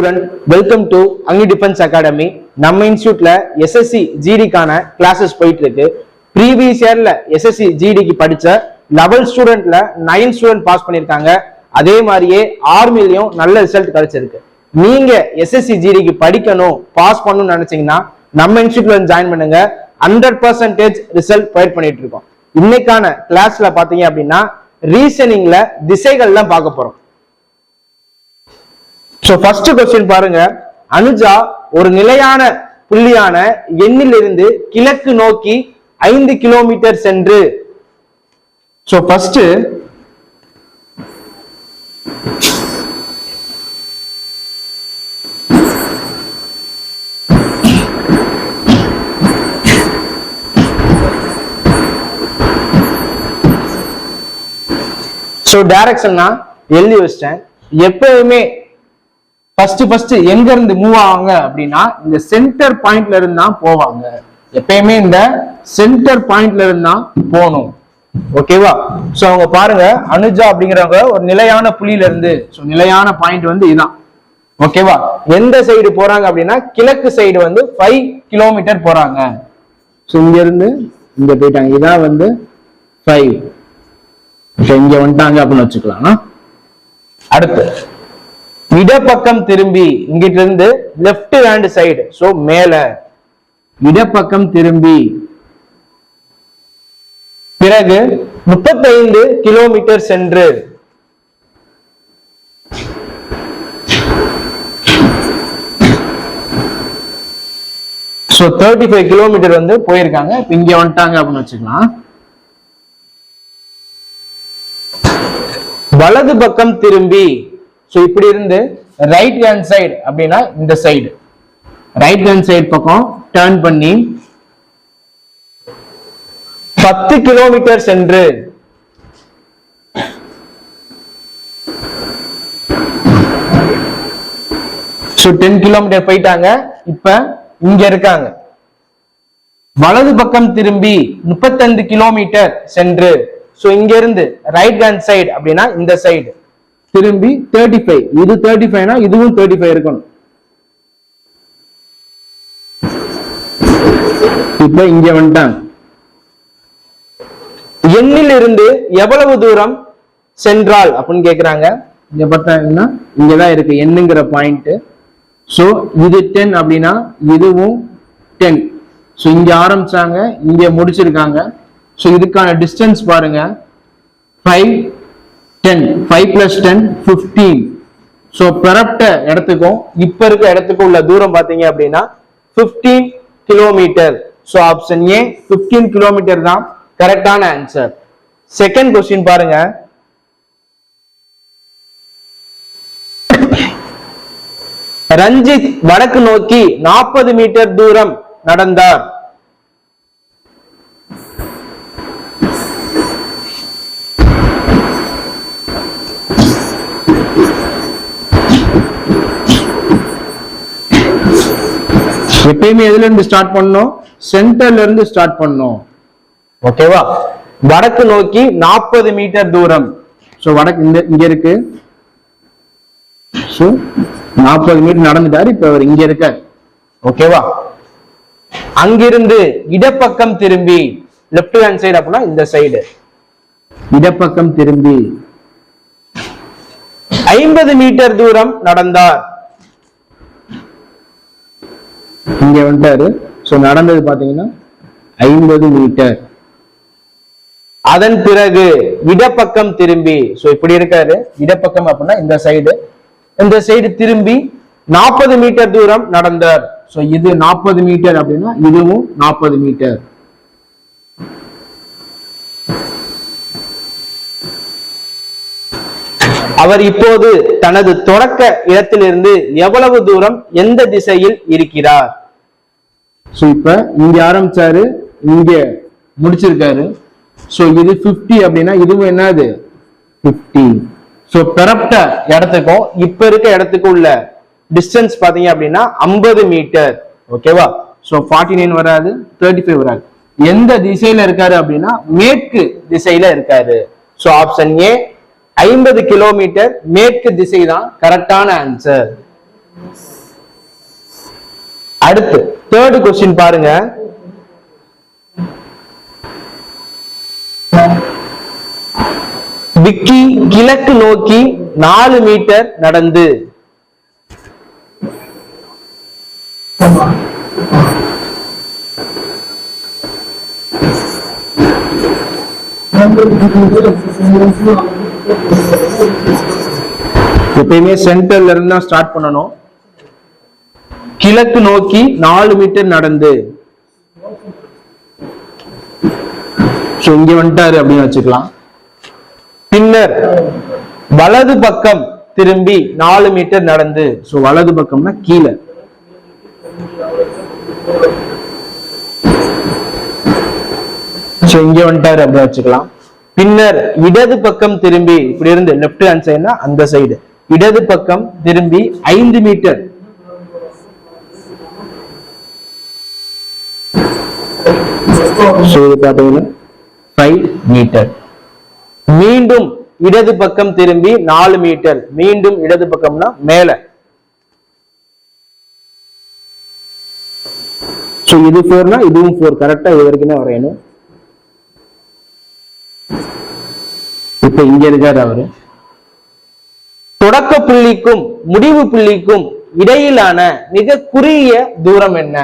Student, welcome to Agni defence academy. நம்ம இன்ஸ்டியூட்ல SSC ஜிடிக்கான classes போயிட்டு இருக்கு. ப்ரீவியஸ் இயர்ல எஸ்எஸ்சி ஜிடிக்கு படிச்ச 11 ஸ்டூடெண்ட்ல 9 ஸ்டூடெண்ட் பாஸ் பண்ணிருக்காங்க. அதே மாதிரியே ஆர்மிலையும் நல்ல ரிசல்ட் கிடைச்சிருக்கு. நீங்க எஸ்எஸ்சி ஜிடிக்கு படிக்கணும், பாஸ் பண்ணணும்னு நினைச்சீங்கன்னா நம்ம இன்ஸ்டியூட்ல ஜாயின் பண்ணுங்க. 100% ரிசல்ட் ப்ரொவைட் பண்ணிட்டு இருக்கோம். இன்னைக்கான கிளாஸ்ல பாத்தீங்க அப்படின்னா ரீசனிங்ல திசைகள்லாம் பார்க்க போறோம். சோ ஃபர்ஸ்ட் क्वेश्चन பாருங்க. அனுஜா ஒரு நிலையான புள்ளியான எண்ணிலிருந்து கிழக்கு நோக்கி 5 கிலோமீட்டர் சென்று. சோ ஃபர்ஸ்ட் சோ டைரக்ஷன்னா எழுதி வச்சிட்டேன். எப்பவுமே ஃபர்ஸ்ட் எங்க இருந்து மூவ் ஆவாங்க அப்படின்னா இந்த சென்டர் பாயிண்ட்ல இருந்து தான் போவாங்க. எப்பயுமே இந்த சென்டர் பாயிண்ட்ல இருந்து தான் போகணும். ஓகேவா? சோ அவங்க பாருங்க, அனுஜா அப்படிங்கிறவங்க ஒரு நிலையான புள்ளியில இருந்து, சோ நிலையான பாயிண்ட் வந்து இதான். ஓகேவா? எந்த சைடு போறாங்க அப்படின்னா கிழக்கு சைடு வந்து 5 கிலோமீட்டர் போறாங்க. சோ இங்க இருந்து இங்க போயிட்டாங்க. இதான் வந்து 5. இங்க வந்துட்டாங்க அப்படின்னு வச்சுக்கலாம். அடுத்து இடப்பக்கம் திரும்பி, இங்கிட்ட இருந்து லெஃப்ட் ஹேண்ட் சைடு, சோ மேல இடப்பக்கம் திரும்பி பிறகு 35 கிலோமீட்டர் சென்று. சோ 35 கிலோமீட்டர் வந்து போயிருக்காங்க. இங்க வந்துட்டாங்க அப்படின்னு வச்சுக்கலாம். வலது பக்கம் திரும்பி, சோ இப்படி இருந்து ரைட் ஹேண்ட் சைடு அப்படின்னா இந்த சைடு, ரைட் ஹேண்ட் சைடு பக்கம் டர்ன் பண்ணி 10 கிலோமீட்டர் சென்று. சோ 10 கிலோமீட்டர் போயிட்டாங்க. இப்ப இங்க இருக்காங்க. வலது பக்கம் திரும்பி 35 கிலோமீட்டர் சென்று. சோ இங்க இருந்து ரைட் ஹேண்ட் சைடு அப்படின்னா இந்த சைடு திரும்பி 35. இது 35னா இதுவும் 35 இருக்கணும். இப்ப இங்க வந்துட்டாங்க. எண்ணில் இருந்து எவ்வளவு தூரம் சென்றால் அப்படின்னு கேக்குறாங்க. இங்க பார்த்தாங்கன்னா இங்கதான் இருக்கு எண்ணுங்கிற பாயிண்ட். சோ இது 10 அப்படின்னா இதுவும் 10. சோ இங்க ஆரம்பிச்சாங்க, இங்க முடிச்சிருக்காங்க. சோ இதுக்கான டிஸ்டன்ஸ் பாருங்க, 5 10 5 plus 10 15. சோ பெறப்பட்ட இடத்துக்கும் இப்ப இருக்க இடத்துக்கும் உள்ள தூரம் பாத்தீங்க அப்படின்னா 15 kilometre. So option A 15 kilometre தான் கரெக்டான ஆன்சர். செகண்ட் क्वेश्चन பாருங்க. ரஞ்சித் வடக்கு நோக்கி 40 மீட்டர் தூரம் நடந்தார். எப்பயுமே எதுல இருந்து ஸ்டார்ட் பண்ணணும்? சென்டர்ல இருந்து ஸ்டார்ட் பண்ணணும். ஓகேவா? வடக்கு நோக்கி 40 மீட்டர் தூரம். சோ வடக்கு இங்க இருக்கு. சோ 40 மீட்டர் நடந்துட்டாரு. இப்ப அவர் இங்க இருக்கார். ஓகேவா? அங்கிருந்து இடப்பக்கம் திரும்பி, லெஃப்ட் ஹேண்ட் சைடு அப்படின்னா இந்த சைடு, இடப்பக்கம் திரும்பி 50 மீட்டர் தூரம் நடந்தார். இங்க வந்துட்டாரு. சோ நடந்தது பாத்தீங்கன்னா 50 மீட்டர். அதன் பிறகு இடப்பக்கம் திரும்பி, சோ இப்படி இருக்காரு. இடப்பக்கம் அப்படின்னா இந்த சைடு திரும்பி 40 மீட்டர் தூரம் நடந்தார். சோ இது 40 மீட்டர் அப்படின்னா இதுவும் 40 மீட்டர். அவர் இப்போது தனது தொடக்க இடத்திலிருந்து எவ்வளவு தூரம் எந்த திசையில் இருக்கிறார்? சோ இப்ப இங்க ஆரம்பிச்சாரு, இங்க முடிச்சிருக்காரு. சோ இது 50 அப்படின்னா இதுவும் என்னது 50. சோ பெறப்பட்ட இடத்துக்கும் இப்ப இருக்க இடத்துக்கும் உள்ள டிஸ்டன்ஸ் பாத்தீங்க அப்படின்னா 50 மீட்டர். ஓகேவா? சோ 49 வராது, 35 வராது. எந்த திசையில இருக்காரு அப்படின்னா மேற்கு திசையில இருக்காரு. சோ ஆப்ஷன் ஏ 50 கிலோமீட்டர் மேற்கு திசை தான் கரெக்டான ஆன்சர். அடுத்து தேர்ட் கொஸ்டின் பாருங்க. விக்கி கிழக்கு நோக்கி 4 மீட்டர் நடந்து. எப்பயுமே சென்டர்ல இருந்து தான் ஸ்டார்ட் பண்ணணும். கிழக்கு நோக்கி 4 மீட்டர் நடந்து. இங்க வந்துட்டாரு அப்படின்னு வச்சுக்கலாம். பின்னர் வலது பக்கம் திரும்பி 4 மீட்டர் நடந்து. வலது பக்கம்னா கீழே. இங்க வந்துட்டாரு அப்படின்னு வச்சுக்கலாம். பின்னர் இடது பக்கம் திரும்பி, இப்படி இருந்து லெப்ட் ஹேண்ட் சைடுனா அந்த சைடு, இடது பக்கம் திரும்பி 5 மீட்டர். பாத்தீங்கன்னா 5 மீட்டர். மீண்டும் இடது பக்கம் திரும்பி 4 மீட்டர். மீண்டும் இடது பக்கம்னா மேல. இது 4னா இதுவும் 4. கரெக்டா இது வரைக்கும் தான் வரையணும். இப்ப இங்க இருக்காரு அவரு. தொடக்க புள்ளிக்கும் முடிவு புள்ளிக்கும் இடையிலான மிக குறுகிய தூரம் என்ன?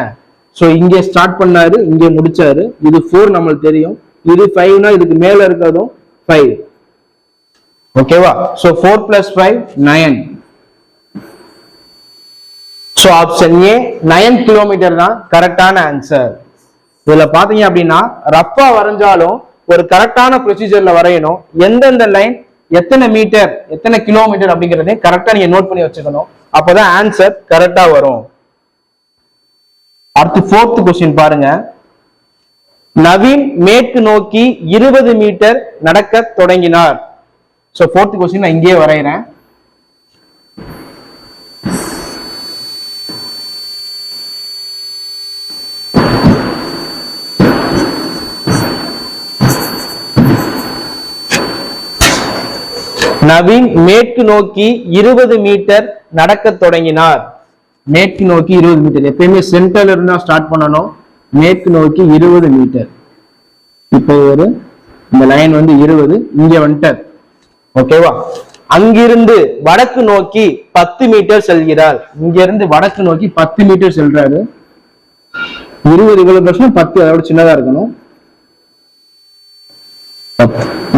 இங்க ஸ்டார்ட் பண்ணாரு, இங்க முடிச்சாரு. இது 4 நம்மளுக்கு தெரியும். இது 5னா இதுக்கு மேல இருக்கிறதும் 5. ஓகேவா? 4 + 5 9. ஆப்ஷன் ஏ 9 கிலோமீட்டர் தான் கரெக்டான ஆன்சர். இதுல பாத்தீங்க அப்படின்னா ரஃபா வரைஞ்சாலும் ஒரு கரெக்டான ப்ரொசீஜர்ல வரையணும். எந்தெந்த லைன் எத்தனை மீட்டர் எத்தனை கிலோமீட்டர் அப்படிங்கறதே கரெக்டா நீங்க நோட் பண்ணி வச்சுக்கணும். அப்பதான் ஆன்சர் கரெக்டா வரும். அடுத்து 4th கொஸ்டின் பாருங்க. நவீன் மேற்கு நோக்கி 20 மீட்டர் நடக்க தொடங்கினார். 4th கொஸ்டின் நான் இங்கேயே வரைகிறேன். நவீன் மேற்கு நோக்கி 20 மீட்டர் நடக்க தொடங்கினார். மேற்கு நோக்கி 20 மீட்டர். எப்பயுமே சென்டர்ல இருந்தா ஸ்டார்ட் பண்ணணும். மேற்கு நோக்கி 20 மீட்டர். இப்போ இந்த லைன் 20, இங்க வந்துட்டார். ஓகேவா? அங்கிருந்து வடக்கு நோக்கி 10 மீட்டர் செல்கிறார். இங்க இருந்து வடக்கு நோக்கி 10 மீட்டர் செல்றாரு. 20 இவ்வளவு பிரச்சனை, 10 அதோட சின்னதா இருக்கணும்.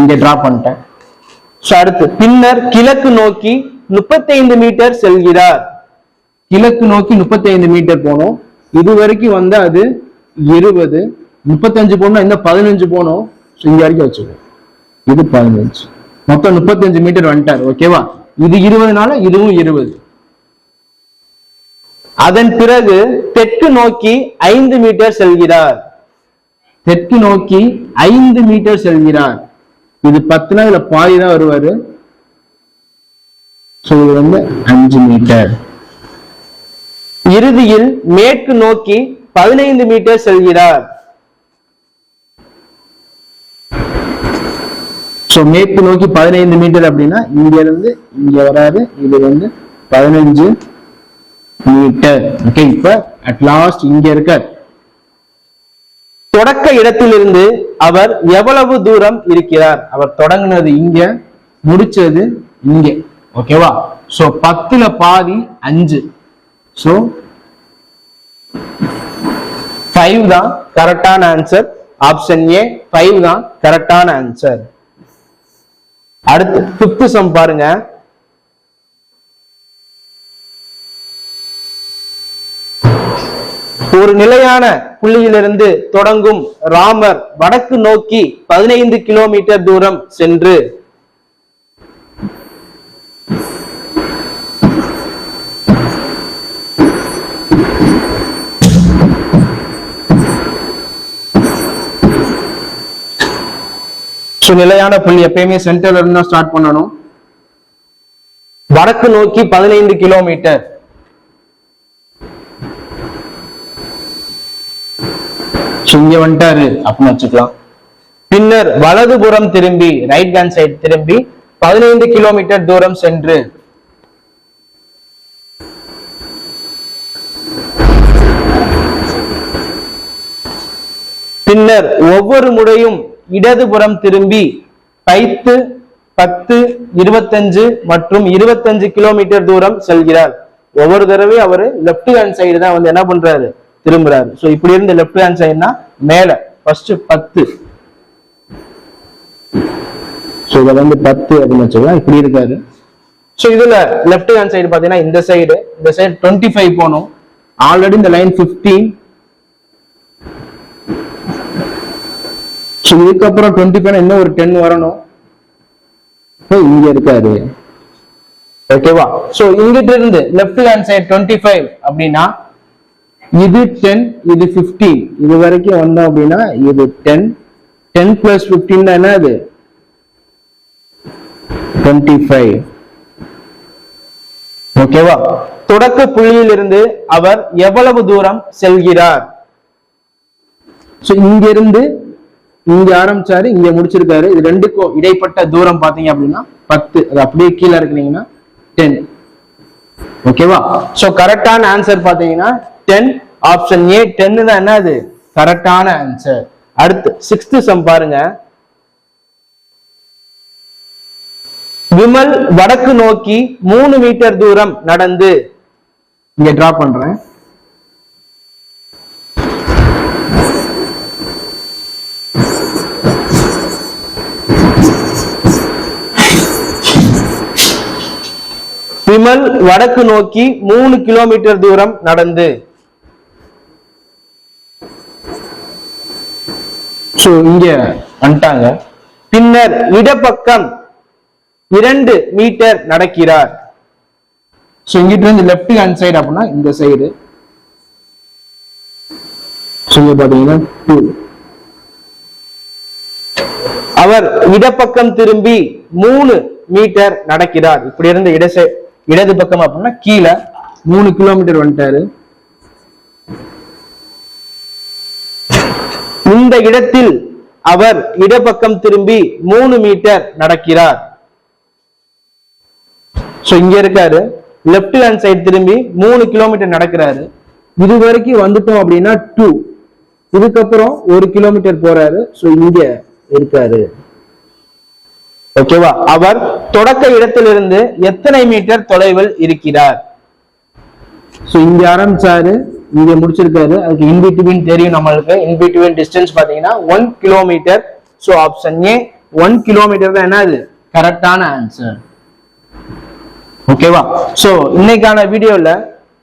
இங்க டிரா பண்ணிட்டேன். அடுத்து பின்னர் கிழக்கு நோக்கி 35 மீட்டர் செல்கிறார். கிழக்கு நோக்கி 35 மீட்டர் போனோம். இது வரைக்கும் வந்தா அது 20, 35 போனோம். இந்த 15 போனோம். இங்க வரைக்கும் வச்சுக்கோ. இது 15, மொத்தம் 35 மீட்டர் வந்துட்டார். ஓகேவா? இது 20னால இதுவும் 20. அதன் பிறகு தெற்கு நோக்கி 5 மீட்டர் செல்கிறார். தெற்கு நோக்கி 5 மீட்டர் செல்கிறார். இது 10னா இதுல பாதி தான் வருவாரு. இது 5 மீட்டர். இறுதியில் மேற்கு நோக்கி 15 மீட்டர் செல்கிறார். மேற்கு நோக்கி 15 மீட்டர் அப்படின்னா இங்க இருந்து இங்க வராது. இது 15 மீட்டர். ஓகே, இப்ப அட் லாஸ்ட் இங்க இருக்கார். தொடக்க இடத்திலிருந்து அவர் எவ்வளவு தூரம் இருக்கிறார்? அவர் தொடங்கினது இங்க, முடிச்சது இங்க. ஓகேவா? 10ல பாதி 5. 5 தான் கரெக்டான ஆன்சர். ஆப்ஷன் ஏ 5 தான் கரெக்டான ஆன்சர். அடுத்து 5th சம் பாருங்க. ஒரு நிலையான புள்ளியிலிருந்து தொடங்கும் ராமர் வடக்கு நோக்கி 15 கிலோமீட்டர் தூரம் சென்று நிலையான புள்ளி எப்பயுமே சென்டர்ல இருந்து ஸ்டார்ட் பண்ணணும். வடக்கு நோக்கி 15 கிலோமீட்டர். இங்க வந்துட்டாரு அப்படின்னு வச்சுக்கலாம். பின்னர் வலதுபுறம் திரும்பி, ரைட் ஹேண்ட் சைடு திரும்பி 15 கிலோமீட்டர் தூரம் சென்று பின்னர் ஒவ்வொரு முறையும் இடதுபுறம் திரும்பி 5, 10, 25 மற்றும் 25 கிலோமீட்டர் தூரம் செல்கிறார். ஒவ்வொரு தடவையும் அவரு லெப்ட் ஹேண்ட் சைடு தான் வந்து என்ன பண்றாரு, திரும்புறாரு. சோ இப்படி இருந்து லெப்ட் ஹேண்ட் சைடுனா மேல ஃபர்ஸ்ட் 10. சோ இத வந்து 10 அப்படின்னு வச்சுக்கலாம். இப்படி இருக்காரு. சோ இதுல லெப்ட் ஹேண்ட் சைடு பாத்தீங்கன்னா இந்த சைடு 25 போகணும். ஆல்ரெடி இந்த லைன் 15. சோ இதுக்கப்புறம் 25 இன்னும் ஒரு 10 வரணும். இங்க இருக்காரு. ஓகேவா? சோ இங்கிட்ட இருந்து லெஃப்ட் ஹேண்ட் சைடு 25 அப்படின்னா இது 10, இது 15. இது வரைக்கும் வந்தோம் அப்படின்னா இது 10. 10 plus 15 என்ன அது 25. ஓகேவா? தொடக்க புள்ளியில் இருந்து அவர் எவ்வளவு தூரம் செல்கிறார்? சோ இங்க இருந்து இங்க ஆரம்பிச்சாரு, இங்க முடிச்சிருக்காரு. இது ரெண்டுக்கும் இடைப்பட்ட தூரம் பாத்தீங்க அப்படின்னா 10. அது அப்படியே கீழே இருக்கிறீங்கன்னா 10. ஓகேவா? சோ கரெக்டான ஆன்சர் பாத்தீங்கன்னா 10. ஆப்ஷன் ஏ 10 தான் என்னது கரெக்டான ஆன்சர். அடுத்து 6th சம் பாருங்க. விமல் வடக்கு நோக்கி 3 மீட்டர் தூரம் நடந்து, இங்க டிரா பண்றேன். விமல் வடக்கு நோக்கி 3 கிலோமீட்டர் தூரம் நடந்து, இங்க வந்துட்டாங்க. பின்னர் இடப்பக்கம் 2 மீட்டர் நடக்கிறார். இங்கிட்டு வந்து லெப்ட் ஹேண்ட் சைடு அப்படின்னா இந்த சைடு பாத்தீங்கன்னா 2. அவர் இடப்பக்கம் திரும்பி 3 மீட்டர் நடக்கிறார். இப்படி இருந்த இடது பக்கம் அப்படின்னா கீழே 3 கிலோமீட்டர் வந்துட்டாரு. இந்த இடத்தில் அவர் இடப்பக்கம் திரும்பி 3 மீட்டர் நடக்கிறார். இங்க இருக்காரு. லெப்ட் ஹேண்ட் சைடு திரும்பி 3 கிலோமீட்டர் நடக்கிறாரு. இது வரைக்கும் வந்துட்டோம் அப்படின்னா 2. இதுக்கப்புறம் 1 கிலோமீட்டர் போறாரு. இங்க இருக்காரு. ஓகேவா? அவர் தொடக்க இடத்திலிருந்து எத்தனை மீட்டர் தொலைவில் இருக்கிறார்? இங்க ஆரம்பிச்சாரு, இங்க முடிச்சிருக்காரு. அதுக்கு இன்பிட்வீன் தெரியும் நம்மளுக்கு. இன்பிட்வீன் டிஸ்டன்ஸ் பாத்தீங்கன்னா 1 கிலோமீட்டர். ஆப்ஷன் ஏ 1 கிலோமீட்டர் தான் என்னது கரெக்டான ஆன்சர். ஓகேவா? சோ இன்னைக்கான வீடியோல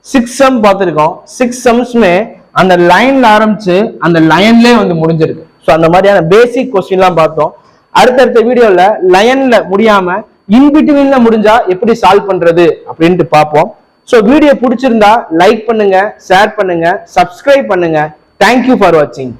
6 சம் பார்த்திருக்கோம். 6 சம்ஸ்மே அந்த லைன்ல ஆரம்பிச்சு அந்த லைன்லயே வந்து முடிஞ்சிருக்கு. அந்த மாதிரியான பேசிக் கொஸ்டின் எல்லாம் பார்த்தோம். அடுத்தடுத்த வீடியோல லைன்ல முடியாம இன்பிட்வீன்ல முடிஞ்சா எப்படி சால்வ் பண்றது அப்படின்ட்டு பார்ப்போம். சோ வீடியோ பிடிச்சிருந்தா லைக் பண்ணுங்க, ஷேர் பண்ணுங்க, சப்ஸ்கிரைப் பண்ணுங்க. தேங்க்யூ ஃபார் வாட்சிங்.